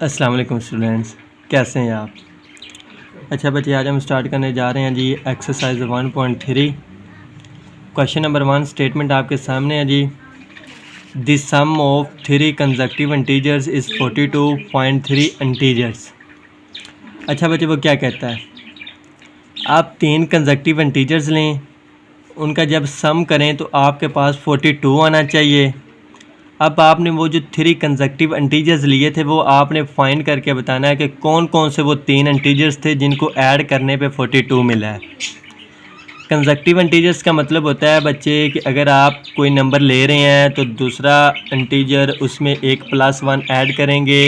अस्सलाम वालेकुम स्टूडेंट्स, कैसे हैं आप। अच्छा बच्चे, आज हम स्टार्ट करने जा रहे हैं जी एक्सरसाइज 1.3। क्वेश्चन नंबर 1 स्टेटमेंट आपके सामने है जी। The sum of 3 consecutive integers is 42.3 integers. अच्छा बच्चे, वो क्या कहता है, आप 3 कंसेक्यूटिव इंटीजर्स लें, उनका जब सम करें तो आपके पास 42 आना चाहिए। अब आपने वो जो 3 कंसेक्यूटिव इंटीजर्स लिए थे वो आपने फाइंड करके बताना है कि कौन कौन से वो 3 इंटीजर्स थे जिनको ऐड करने पे 42 मिला है। कंसेक्यूटिव इंटीजर्स का मतलब होता है बच्चे कि अगर आप कोई नंबर ले रहे हैं तो दूसरा इंटीजर उसमें एक +1 ऐड करेंगे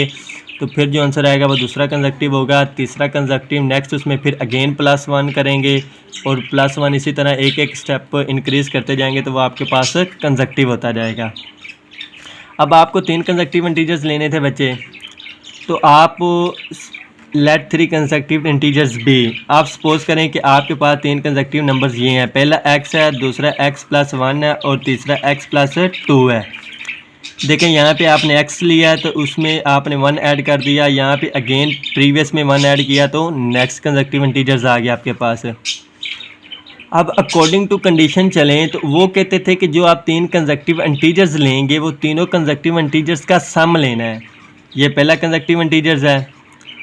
तो फिर जो आंसर आएगा वो दूसरा कंसेक्यूटिव होगा। तीसरा कंसेक्यूटिव नेक्स्ट उसमें फिर अगेन +1 करेंगे और +1 इसी तरह एक एक स्टेप इंक्रीज़ करते जाएंगे तो वो आपके पास कंसेक्यूटिव होता जाएगा। अब आपको 3 कंसेक्यूटिव इंटीजर्स लेने थे बच्चे, तो आप लेट 3 कंसेक्यूटिव इंटीजर्स बी। आप सपोज करें कि आपके पास 3 कंसेक्यूटिव नंबर्स ये हैं, पहला x है, दूसरा x+1 है और तीसरा x+2 है। देखें यहाँ पे आपने x लिया है तो उसमें आपने 1 ऐड कर दिया, यहाँ पे अगेन प्रीवियस में 1 ऐड किया तो नेक्स्ट कंसेक्यूटिव इंटीजर्स आ गया आपके पास। अब अकॉर्डिंग टू कंडीशन चलें तो वो कहते थे कि जो आप 3 कंसेक्यूटिव इंटीजर्स लेंगे वो तीनों कंसेक्यूटिव इंटीजर्स का सम लेना है। ये पहला कंसेक्यूटिव इंटीजर्स है,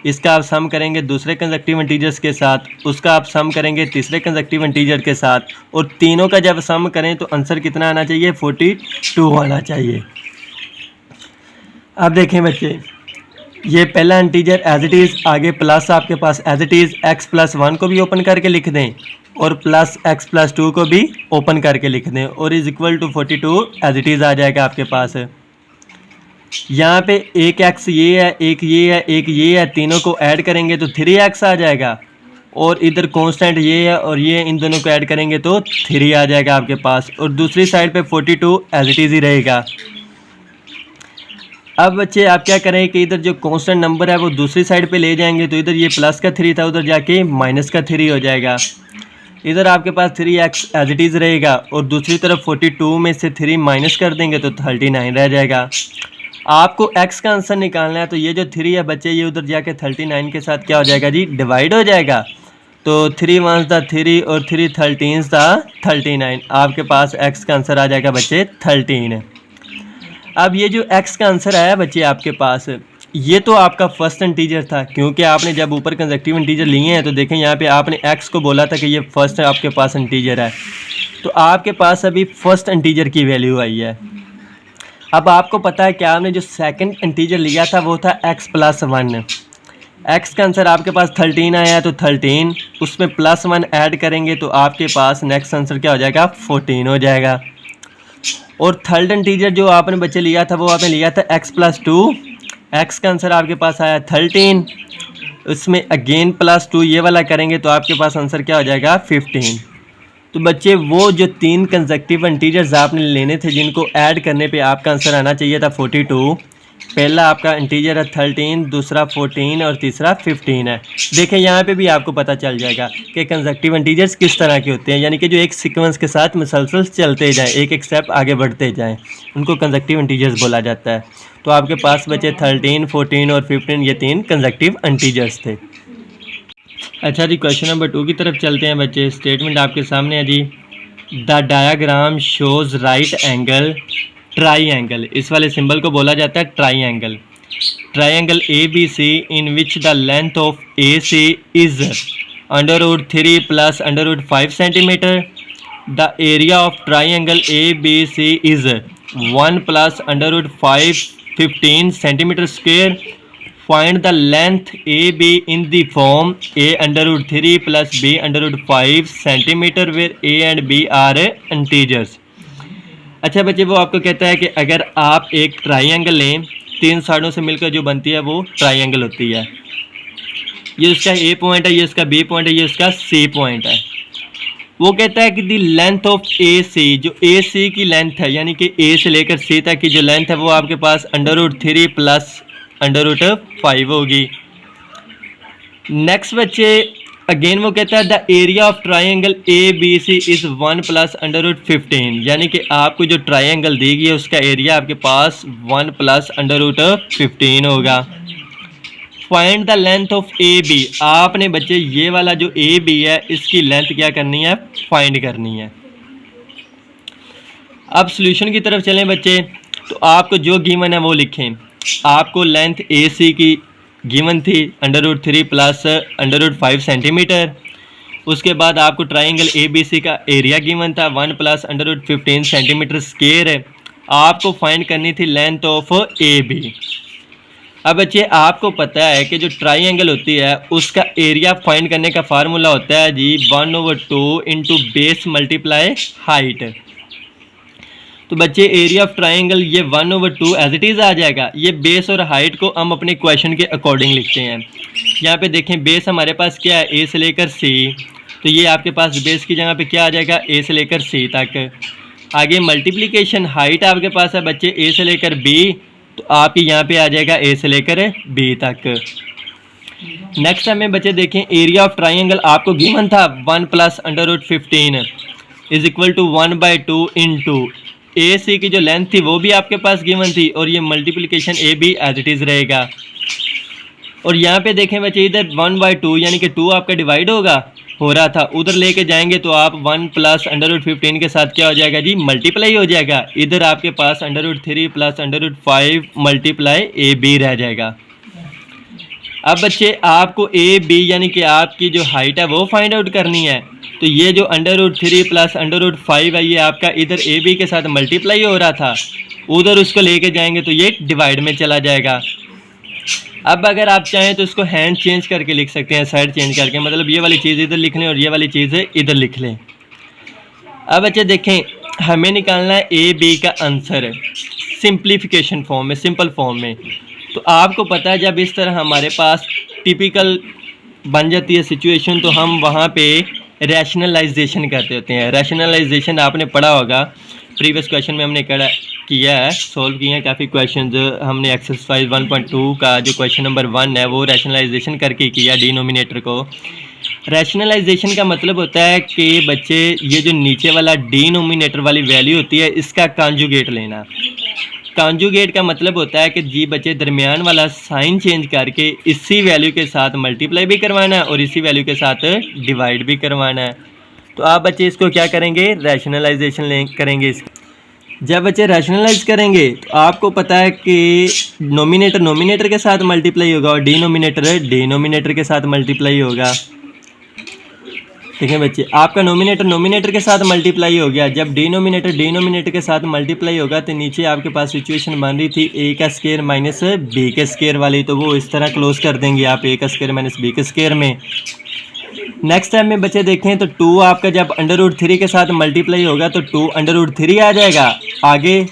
इसका आप सम करेंगे दूसरे कंसेक्यूटिव इंटीजर्स के साथ, उसका आप सम करेंगे तीसरे कंसेक्यूटिव इंटीजर के साथ, और तीनों का जब सम करें तो आंसर कितना आना चाहिए, 42 आना चाहिए। अब देखें बच्चे, ये पहला इंटीजर एज इट इज़, आगे प्लस आपके पास एज इट इज़ x+1 को भी ओपन करके लिख दें और प्लस x+2 को भी ओपन करके लिख दें और is equal to 42 as it is आ जाएगा आपके पास। यहाँ पे एक x ये है, एक ये है, एक ये है, तीनों को ऐड करेंगे तो 3x आ जाएगा और इधर कांस्टेंट ये है और ये इन दोनों को ऐड करेंगे तो 3 आ जाएगा आपके पास और दूसरी साइड पे 42 एज इट इज़ ही रहेगा। अब बच्चे आप क्या करें कि इधर जो कांस्टेंट नंबर है वो दूसरी साइड पे ले जाएंगे तो इधर ये प्लस का 3 था, उधर जाके माइनस का 3 हो जाएगा। इधर आपके पास 3x एज इट इज़ रहेगा और दूसरी तरफ 42 में से 3 माइनस कर देंगे तो 39 रह जाएगा। आपको x का आंसर निकालना है तो ये जो 3 है बच्चे ये उधर जाके 39 के साथ क्या हो जाएगा जी, डिवाइड हो जाएगा। तो 3 1s दा 3 और 3 13s दा 39, आपके पास x का आंसर आ जाएगा बच्चे 13। अब ये जो x का आंसर आया बच्चे आपके पास, ये तो आपका फर्स्ट इंटीजर था, क्योंकि आपने जब ऊपर कंसेक्यूटिव इंटीजर लिए हैं तो देखें यहाँ पे आपने x को बोला था कि ये फर्स्ट आपके पास इंटीजर है, तो आपके पास अभी फर्स्ट इंटीजर की वैल्यू आई है। अब आपको पता है कि आपने जो सेकंड इंटीजर लिया था वो था x+1। x का आंसर आपके पास 13 आया है तो 13, उसमें +1 ऐड करेंगे तो आपके पास नेक्स्ट आंसर क्या हो जाएगा, 14 हो जाएगा। और थर्ड इंटीजर जो आपने बच्चे लिया था वो आपने लिया था x+2, x का आंसर आपके पास आया 13, उसमें अगेन +2 ये वाला करेंगे तो आपके पास आंसर क्या हो जाएगा, 15। तो बच्चे वो जो 3 कंसेक्यूटिव इंटीजर्स आपने लेने थे जिनको ऐड करने पे आपका आंसर आना चाहिए था 42, पहला आपका इंटीजर है 13, दूसरा 14 और तीसरा 15 है। देखें यहाँ पे भी आपको पता चल जाएगा कि कंसेक्यूटिव इंटीजर्स किस तरह के होते हैं, यानी कि जो एक सीक्वेंस के साथ मुसलसल चलते जाएं, एक एक स्टेप आगे बढ़ते जाएं, उनको कंसेक्यूटिव इंटीजर्स बोला जाता है। तो आपके पास बचे 13, 14 और 15, ये 3 कंसेक्यूटिव इंटीजर्स थे। अच्छा जी, क्वेश्चन नंबर 2 की तरफ चलते हैं बच्चे। स्टेटमेंट आपके सामने है जी। The diagram shows right angle triangle, इस वाले सिंबल को बोला जाता है triangle. Triangle ABC in which the length of AC is √3 + √5 centimetre. The area of triangle ABC is 1 + √5 15 centimetre square. Find the length AB in the form A √3 + B √5 centimetre where A and B are integers। अच्छा बच्चे, वो आपको कहता है कि अगर आप एक ट्राइंगल लें, 3 साइडों से मिलकर जो बनती है वो ट्राइंगल होती है। ये उसका A पॉइंट है, ये उसका B पॉइंट है, ये उसका C पॉइंट है। वो कहता है कि दी लेंथ ऑफ AC, जो AC की लेंथ है यानी कि A से लेकर C तक की जो लेंथ है वो आपके पास √3 + √5 होगी। नेक्स्ट बच्चे अगेन वो कहता है the area of triangle ABC is 1 + √15, यानी कि आपको जो ट्राइंगल दी गई है उसका एरिया आपके पास 1 + √15 होगा। Find the length of A B. आपने बच्चे ये वाला जो ए बी है इसकी लेंथ क्या करनी है, फाइंड करनी है। अब सॉल्यूशन की तरफ चलें बच्चे, तो आपको जो गिवन है वो लिखें। आपको लेंथ ए सी की गिवन थी √3 प्लस √5 सेंटीमीटर। उसके बाद आपको ट्राइंगल ए बी सी का एरिया गिवन था 1 प्लस √15 सेंटीमीटर स्क्वायर है। आपको फाइंड करनी थी लेंथ ऑफ ए बी। अब बच्चे आपको पता है कि जो ट्राइंगल होती है उसका एरिया फाइंड करने का फार्मूला होता है जी 1/2 इंटू बेस मल्टीप्लाई हाइट। तो बच्चे एरिया ऑफ ट्राइंगल ये 1/2 एज इट इज़ आ जाएगा। ये बेस और हाइट को हम अपने क्वेश्चन के अकॉर्डिंग लिखते हैं। यहाँ पे देखें बेस हमारे पास क्या है, ए से लेकर सी, तो ये आपके पास बेस की जगह पे क्या आ जाएगा, ए से लेकर सी तक। आगे मल्टीप्लिकेशन हाइट आपके पास है बच्चे ए से लेकर बी, तो आपकी यहाँ पे आ जाएगा ए से लेकर बी तक। नेक्स्ट हमें बच्चे देखें एरिया ऑफ ट्राइंगल आपको गिवन था 1 plus √15 is equal to 1/2 into A C की जो लेंथ थी वो भी आपके पास गिवन थी, और ये multiplication A B as it is रहेगा। और यहाँ पे देखें बच्चे इधर 1/2 यानी कि 2 आपका डिवाइड हो रहा था, उधर लेके जाएंगे तो आप 1 प्लस √15 के साथ क्या हो जाएगा जी, मल्टीप्लाई हो जाएगा। इधर आपके पास √3 प्लस √5 मल्टीप्लाई ए बी रह जाएगा। अब बच्चे आपको ए बी यानी कि आपकी जो हाइट है वो फाइंड आउट करनी है। तो ये जो √3 प्लस √5 है ये आपका इधर ए बी के साथ मल्टीप्लाई हो रहा था, उधर उसको लेके जाएंगे तो ये डिवाइड में चला जाएगा। अब अगर आप चाहें तो इसको हैंड चेंज करके लिख सकते हैं, साइड चेंज करके, मतलब ये वाली चीज़ इधर लिख लें और ये वाली चीज़ इधर लिख लें। अब बच्चे देखें हमें निकालना है ए बी का आंसर सिंप्लीफिकेशन फॉर्म में, सिंपल फॉर्म में। तो आपको पता है जब इस तरह हमारे पास टिपिकल बन जाती है सिचुएशन तो हम वहाँ पे रैशनलाइजेशन करते होते हैं। रैशनलाइजेशन आपने पढ़ा होगा, प्रीवियस क्वेश्चन में हमने किया है, सॉल्व किए हैं काफ़ी क्वेश्चन। हमने एक्सरसाइज 1.2 का जो क्वेश्चन नंबर 1 है वो रैशनलाइजेशन करके किया डिनोमिनेटर को। रैशनलाइजेशन का मतलब होता है कि बच्चे ये जो नीचे वाला डिनोमिनेटर वाली वैल्यू होती है इसका कॉन्जुगेट लेना। कॉन्जुगेट का मतलब होता है कि जी बच्चे दरमियान वाला साइन चेंज करके इसी वैल्यू के साथ मल्टीप्लाई भी करवाना है और इसी वैल्यू के साथ डिवाइड भी करवाना है। तो आप बच्चे इसको क्या करेंगे, रैशनलाइजेशन करेंगे। जब बच्चे रैशनलाइज करेंगे तो आपको पता है कि नोमिनेटर नोमिनेटर के साथ मल्टीप्लाई होगा और डिनोमिनेटर डिनोमिनेटर के साथ मल्टीप्लाई होगा। ठीक है बच्चे, आपका नोमिनेटर नोमिनेटर के साथ मल्टीप्लाई हो गया। जब डिनोमिनेटर डिनोमिनेटर के साथ मल्टीप्लाई होगा तो नीचे आपके पास सिचुएशन बन रही थी ए का स्क्वायर माइनस बी के स्क्वायर वाली, तो वो इस तरह क्लोज कर देंगे आप ए का स्क्वायर माइनस बी के स्क्वायर में। नेक्स्ट टाइम में बच्चे देखें तो 2 आपका जब √3 के साथ मल्टीप्लाई होगा तो 2 √3 आ जाएगा। आगे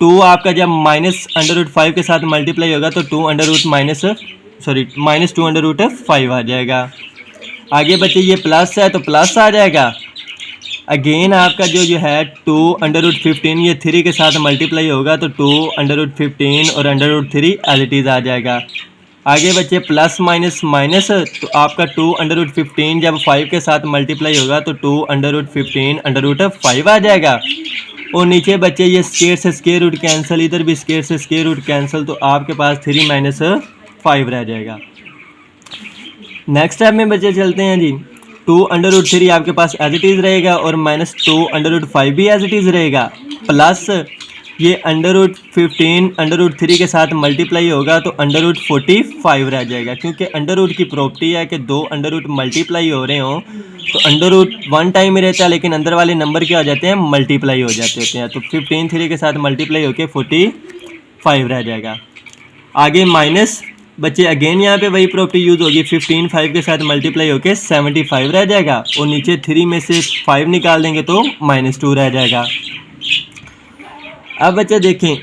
2 आपका जब -√5 के साथ मल्टीप्लाई होगा तो 2 -2√5 आ जाएगा। आगे बच्चे ये प्लस है तो प्लस आ जाएगा। अगेन आपका जो है 2 √15 ये 3 के साथ मल्टीप्लाई होगा तो 2 √15 और √3 एज इट इज़ आ जाएगा। आगे बच्चे प्लस माइनस माइनस, तो आपका 2 √15 जब 5 के साथ मल्टीप्लाई होगा तो 2 √15 √5 आ जाएगा। और नीचे बच्चे ये स्क्वायर से स्क्वायर रूट कैंसिल, इधर भी स्क्वायर से स्क्वायर रूट कैंसिल, तो आपके पास 3 - 5 रह जाएगा। नेक्स्ट स्टेप में बच्चे चलते हैं जी। 2 √3 आपके पास एज इट इज़ रहेगा और -2 √5 भी एज इट इज़ रहेगा, प्लस ये √15 √3 के साथ मल्टीप्लाई होगा तो √45 रह जाएगा। क्योंकि अंडर की प्रॉपर्टी है कि 2 अंडर मल्टीप्लाई हो रहे हों तो अंडर 1 टाइम ही रहता है, लेकिन अंदर वाले नंबर क्या हो जाते हैं, मल्टीप्लाई हो जाते होते हैं। तो 15 3 के साथ मल्टीप्लाई होकर 45 रह जाएगा। आगे माइनस बच्चे अगेन यहाँ पे वही प्रॉपर्टी यूज़ होगी, 15 5 के साथ मल्टीप्लाई होकर 75 रह जाएगा और नीचे 3 में से 5 निकाल देंगे तो -2 रह जाएगा। अब बच्चे देखें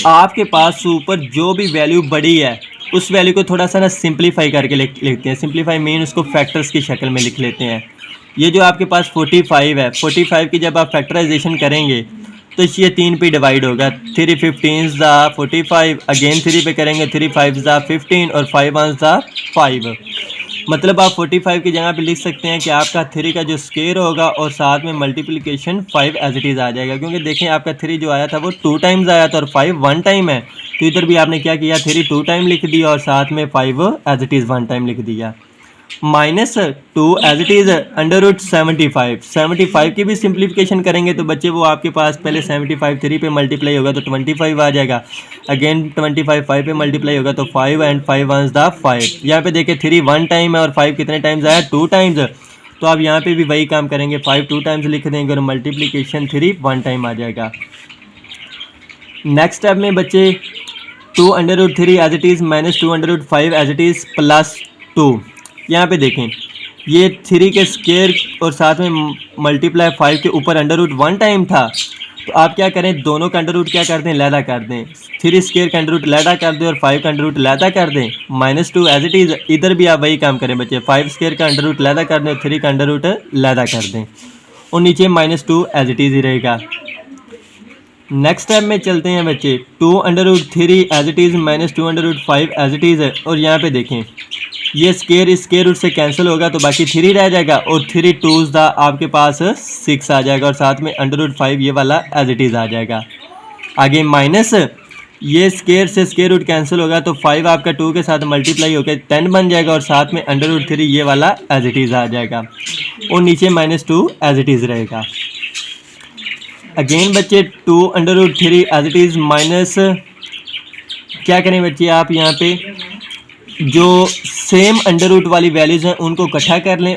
आपके पास ऊपर जो भी वैल्यू बड़ी है उस वैल्यू को थोड़ा सा ना सिंप्लीफाई करके लिखते हैं। सिंप्लीफाई मीन उसको फैक्टर्स की शक्ल में लिख लेते हैं। ये जो आपके पास 45 है, 45 की जब आप फैक्टराइजेशन करेंगे तो ये 3 पे डिवाइड होगा। 3 15 45, अगेन 3 पे करेंगे 3 5 15 और 5 1 5। मतलब आप 45 की जगह पे लिख सकते हैं कि आपका 3 का जो स्क्वायर होगा और साथ में मल्टीप्लिकेशन 5 एज इट इज़ आ जाएगा, क्योंकि देखें आपका 3 जो आया था वो 2 टाइम्स आया था और 5 1 टाइम है। तो इधर भी आपने क्या किया, 3 2 टाइम लिख दिया और साथ में 5 एज इट इज़ 1 टाइम लिख दिया। -2 एज इट इज़ √75। 75 की भी सिंप्लीफिकेशन करेंगे तो बच्चे वो आपके पास पहले 75 3 पे मल्टीप्लाई होगा तो 25 आ जाएगा। अगेन 25 5 पे मल्टीप्लाई होगा तो 5 एंड 5 1 द 5। यहाँ पे देखिए 3 1 टाइम है और 5 कितने टाइम्स आया, 2 टाइम्स। तो आप यहाँ पे भी वही काम करेंगे, 5 2 टाइम्स लिख देंगे और मल्टीप्लिकेशन 3 1 टाइम आ जाएगा। नेक्स्ट स्टेप में बच्चे 2√3 as it is -2√5 as it is +2। यहाँ पे देखें ये 3 के स्क्वायर और साथ में मल्टीप्लाई 5 के ऊपर √1 टाइम था। तो आप क्या करें, दोनों का अंडर रूट क्या कर दें, लैदा कर दें। 3 स्क्वायर का अंडर रूट लैदा कर दें और 5 का अंडर रूट लैदा कर दें। -2 एज इट इज़, इधर भी आप वही काम करें बच्चे, 5 स्क्वायर का अंडर रूट लैदा कर दें और 3 का अंडर रूट लैदा कर दें और नीचे -2 एज इट इज़ ही रहेगा। नेक्स्ट स्टेप में चलते हैं बच्चे, 2√3 as it is -2√5 as it is है। और यहाँ पे देखें ये स्क्वायर रूट से कैंसिल होगा तो बाकी 3 रह जाएगा और 3 2s दा आपके पास 6 आ जाएगा और साथ में √5 ये वाला एज इट इज़ आ जाएगा। आगे माइनस ये स्क्वायर से स्क्वायर रूट कैंसिल होगा तो 5 आपका 2 के साथ मल्टीप्लाई होकर 10 बन जाएगा और साथ में √3 ये वाला एज इट इज़ आ जाएगा और नीचे -2 एज इट इज़ रहेगा। अगेन बच्चे 2√3 एज इट इज़ माइनस, क्या करें बच्चे आप यहाँ पे जो सेम अंडर रूट वाली वैल्यूज़ हैं उनको इकट्ठा कर लें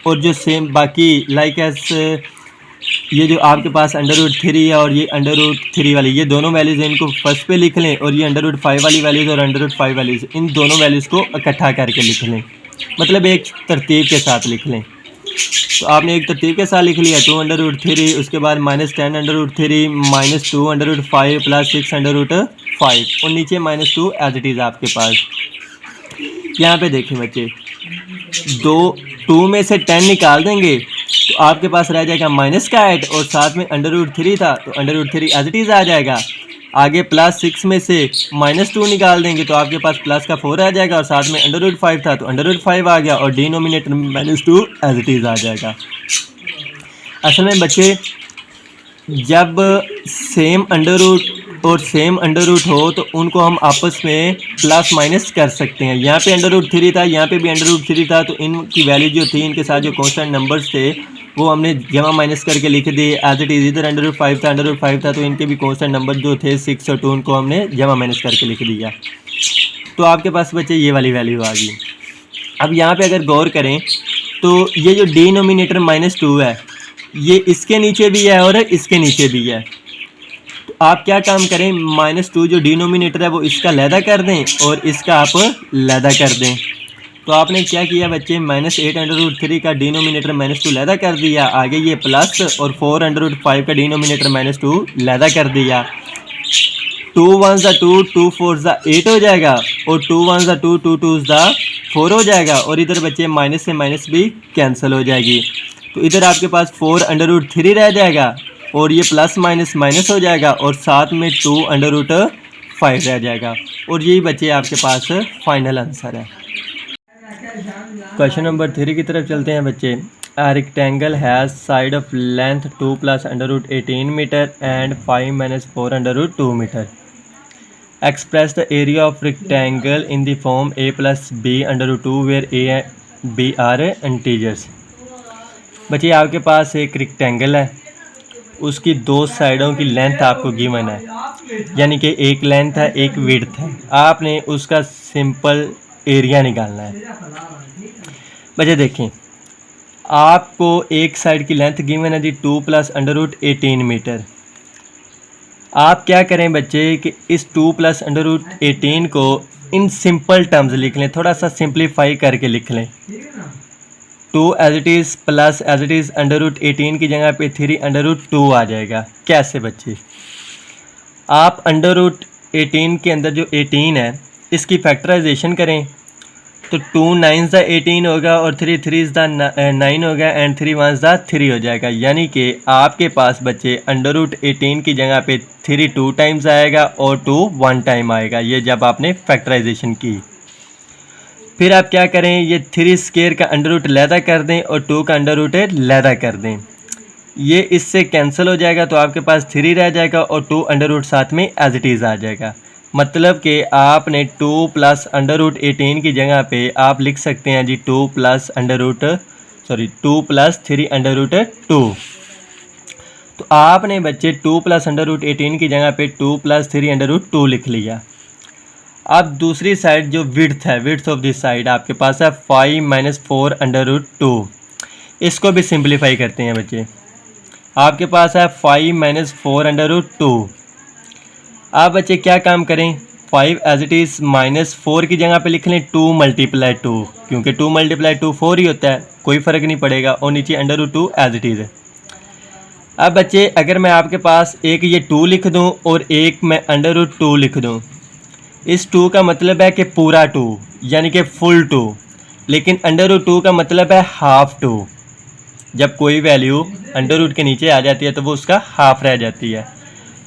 और जो सेम बाकी लाइक एस ये जो आपके पास √3 है और ये √3 वाली ये दोनों वैल्यूज़ हैं इनको फर्स्ट पे लिख लें और ये √5 वाली वैल्यूज़ और √5 वैल्यूज़ इन दोनों वैल्यूज़ को इकट्ठा करके लिख लें, मतलब एक तरतीब के साथ लिख लें। तो आपने एक तरतीब के साथ लिख लिया 2√3, उसके बाद -10√3 -2√5 + 6√5 और नीचे -2 एज इट इज़ आपके पास। यहाँ पे देखें बच्चे 2 में से 10 निकाल देंगे तो आपके पास रह जाएगा -8 और साथ में √3 था तो √3 एज इट इज़ आ जाएगा। आगे +6 में से -2 निकाल देंगे तो आपके पास प्लस का 4 आ जाएगा और साथ में √5 था तो √5 आ गया और डिनोमिनेटर -2 एज इट इज़ आ जाएगा। असल में बच्चे जब सेम अंडर रूट और सेम अंडर रूट हो तो उनको हम आपस में प्लस माइनस कर सकते हैं। यहाँ पे √3 था, यहाँ पे भी √3 था, तो इनकी वैल्यू जो थी इनके साथ जो कांस्टेंट नंबर्स थे वो हमने जमा माइनस करके लिख दिए एज इट इज़। इधर √5 था तो इनके भी कांस्टेंट नंबर जो थे 6 और 2 उनको हमने जमा माइनस करके लिख दिया। तो आपके पास बच्चे ये वाली वैल्यू आ गई। अब यहाँ पे अगर गौर करें तो ये जो डिनोमिनेटर -2 है ये इसके नीचे भी है और इसके नीचे भी है। तो आप क्या काम करें, -2 जो डिनोमिनेटर है वो इसका लैदा कर दें और इसका आप लैदा कर दें। तो आपने क्या किया बच्चे, -8√3 का डिनोमिनेटर -2 लैदा कर दिया, आगे ये प्लस और 4√5 का डिनोमिनेटर -2 लैदा कर दिया। 2 1s 2, 2 4s 8 हो जाएगा और 2 1s 2, 2 2s 4 हो जाएगा और इधर बच्चे माइनस से माइनस भी कैंसिल हो जाएगी। तो इधर आपके पास 4√3 रह जाएगा और ये प्लस माइनस माइनस हो जाएगा और साथ में 2√5 रह जाएगा और यही बच्चे आपके पास फाइनल आंसर है। क्वेश्चन नंबर 3 की तरफ चलते हैं बच्चे। A rectangle has side of length 2 + √18 meter and 5 - 4√2 meter. Express the area of rectangle in the form a + b√2 where a and b are integers. बच्चे आपके पास एक रेक्टेंगल है, उसकी दो साइडों की लेंथ आपको गिवन है, यानी कि एक लेंथ है एक विड्थ है। आपने उसका सिंपल एरिया निकालना है। बच्चे देखें आपको एक साइड की लेंथ गिवन है जी 2 + √18 मीटर। आप क्या करें बच्चे कि इस 2 + √18 को इन सिंपल टर्म्स लिख लें, थोड़ा सा सिंप्लीफाई करके लिख लें। 2 as it is plus as it is √18 की जगह पे 3√2 आ जाएगा। कैसे बच्चे, आप √18 के अंदर जो 18 है इसकी फैक्टराइजेशन करें तो 2 9s 18 होगा और 3 3s 9 होगा एंड 3 1s 3 हो जाएगा। यानी कि आपके पास बच्चे √18 की जगह पे 3 2 टाइम्स आएगा और 2 1 टाइम आएगा, ये जब आपने फैक्टराइजेशन की। फिर आप क्या करें, ये 3 स्क्वायर का अंडर रूट लैदा कर दें और 2 का अंडर रूट लैदा कर दें। ये इससे कैंसिल हो जाएगा तो आपके पास 3 रह जाएगा और 2 अंडर रूट साथ में एज इट इज़ आ जाएगा। मतलब कि आपने 2 प्लस अंडर रूट 18 की जगह पे आप लिख सकते हैं जी 2 प्लस 3 अंडर रूट 2। तो आपने बच्चे 2 प्लस अंडर रूट 18 की जगह पे 2 प्लस 3 अंडर रूट 2 लिख लिया। अब दूसरी साइड जो विड्थ है, विड्थ ऑफ दिस साइड आपके पास है 5 माइनस 4 अंडर रूट 2। इसको भी सिंप्लीफाई करते हैं बच्चे। आपके पास है 5 माइनस 4 अंडर रूट 2। आप बच्चे क्या काम करें, 5 एज इट इज़ माइनस 4 की जगह पे लिख लें 2 मल्टीप्लाई 2, क्योंकि 2 मल्टीप्लाई 2 4 ही होता है, कोई फ़र्क नहीं पड़ेगा, और नीचे under root 2 as it is है। अब बच्चे अगर मैं आपके पास एक ये 2 लिख दूं और एक मैं अंडर रूट 2 लिख दूं, इस 2 का मतलब है कि पूरा 2 यानी कि फुल 2, लेकिन अंडर रूट 2 का मतलब है हाफ 2। जब कोई वैल्यू अंडर रूट के नीचे आ जाती है तो वो उसका हाफ रह जाती है।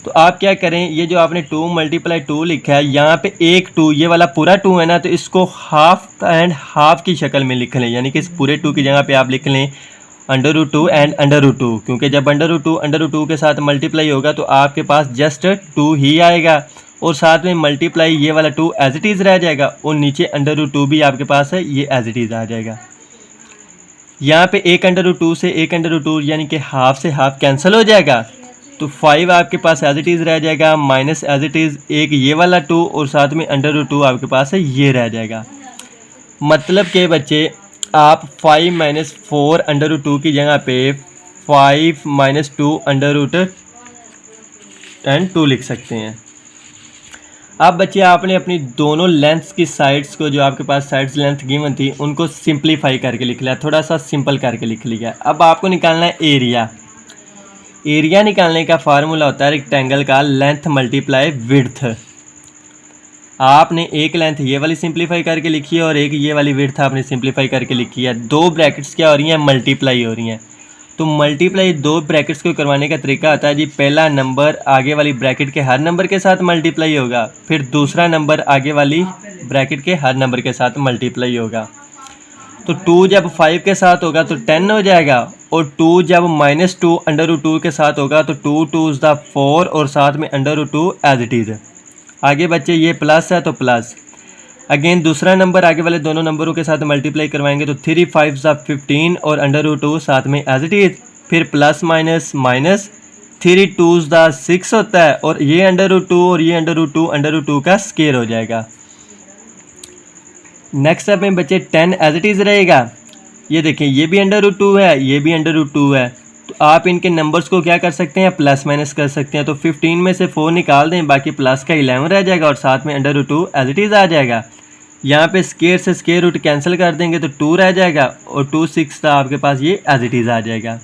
तो आप क्या करें, ये जो आपने 2 मल्टीप्लाई 2 लिखा है, यहाँ पे एक 2, ये वाला पूरा 2 है ना, तो इसको हाफ एंड हाफ की शक्ल में लिख लें, यानी कि इस पूरे 2 की जगह पे आप लिख लें under root 2 and under root 2, क्योंकि जब अंडर रूट 2 के साथ मल्टीप्लाई होगा तो आपके पास जस्ट 2 ही आएगा और साथ में मल्टीप्लाई ये वाला 2 एज इट इज़ रह जाएगा और नीचे अंडर रूट 2 भी आपके पास है, ये एज इट इज़ आ जाएगा। यहाँ पे एक अंडर रूट 2 से एक अंडर रूट 2 यानी कि हाफ से हाफ कैंसिल हो जाएगा, तो 5 आपके पास एज इट इज़ रह जाएगा, माइनस एज इट इज़ एक ये वाला 2 और साथ में अंडर रूट 2 आपके पास है, ये रह जाएगा। मतलब कि बच्चे आप 5 माइनस 4 अंडर रूट 2 की जगह पे 5 माइनस 2 अंडर रूट एंड 2 लिख सकते हैं। अब बच्चे आपने अपनी दोनों लेंथ्स की साइड्स को, जो आपके पास साइड्स लेंथ गिवन थी, उनको सिंप्लीफाई करके लिख लिया, थोड़ा सा सिंपल करके लिख लिया। अब आपको निकालना है एरिया। एरिया निकालने का फार्मूला होता है रेक्टेंगल का लेंथ मल्टीप्लाई विड्थ। आपने एक लेंथ ये वाली सिंप्लीफाई करके लिखी है और एक ये वाली विड्थ आपने सिंप्लीफाई करके लिखी है। दो ब्रैकेट्स क्या हो रही हैं, मल्टीप्लाई हो रही हैं। तो मल्टीप्लाई दो ब्रैकेट्स को करवाने का तरीका होता है जी, पहला नंबर आगे वाली ब्रैकेट के हर नंबर के साथ मल्टीप्लाई होगा, फिर दूसरा नंबर आगे वाली ब्रैकेट के हर नंबर के साथ मल्टीप्लाई होगा। तो 2 जब 5 के साथ होगा तो 10 हो जाएगा, और 2 जब माइनस 2 अंडर रूट 2 के साथ होगा तो 2 2 = 4 और साथ में under root 2 as it is. आगे बच्चे ये प्लस है तो प्लस, अगेन दूसरा नंबर आगे वाले दोनों नंबरों के साथ मल्टीप्लाई करवाएंगे तो 3 5 = 15 और अंडर रूट 2 साथ में एज इट इज़, फिर प्लस माइनस माइनस, 3 2 = 6 होता है, और ये अंडर रूट 2 और ये अंडर रूट 2 का स्क्वायर हो जाएगा। नेक्स्ट स्टेप में बच्चे 10 एज इट इज़ रहेगा। ये देखें, ये भी अंडर रूट 2 है, ये भी अंडर रूट 2 है, तो आप इनके नंबर्स को क्या कर सकते हैं, प्लस माइनस कर सकते हैं। तो 15 में से 4 निकाल दें, बाकी प्लस का 11 रह जाएगा और साथ में under root 2 as it is आ जाएगा। यहाँ पे स्क्वायर से स्क्वायर रूट कैंसिल कर देंगे तो 2 रह जाएगा, और 2 6 था आपके पास, ये एज इट इज़ आ जाएगा।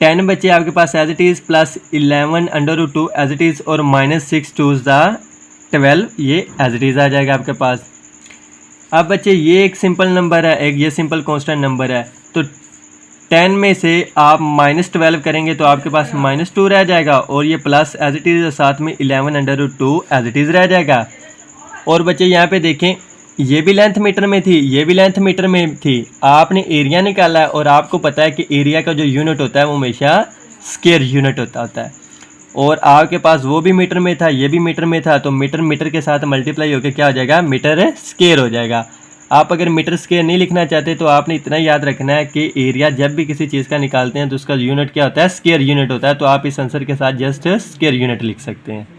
10 बच्चे आपके पास as it is, plus 11 under root 2 as it is, और माइनस 6 2 = 12, ये एज इट इज़ आ जाएगा आपके पास। अब बच्चे ये एक सिंपल नंबर है, एक ये सिंपल कांस्टेंट नंबर है, तो 10 में से आप माइनस 12 करेंगे तो आपके पास माइनस 2 रह जाएगा, और ये प्लस एज इट इज़, साथ में 11 under root 2 as it is रह जाएगा। और बच्चे यहाँ पे देखें, ये भी लेंथ मीटर में थी, ये भी लेंथ मीटर में थी, आपने एरिया निकाला है, और आपको पता है कि एरिया का जो यूनिट होता है वो हमेशा स्क्वायर यूनिट होता है, और आपके पास वो भी मीटर में था, ये भी मीटर में था, तो मीटर मीटर के साथ मल्टीप्लाई होकर क्या हो जाएगा, मीटर स्क्वायर हो जाएगा। आप अगर मीटर स्क्वायर नहीं लिखना चाहते तो आपने इतना याद रखना है कि एरिया जब भी किसी चीज़ का निकालते हैं तो उसका यूनिट क्या होता है, स्क्वायर यूनिट होता है। तो आप इस आंसर के साथ जस्ट स्क्वायर यूनिट लिख सकते हैं।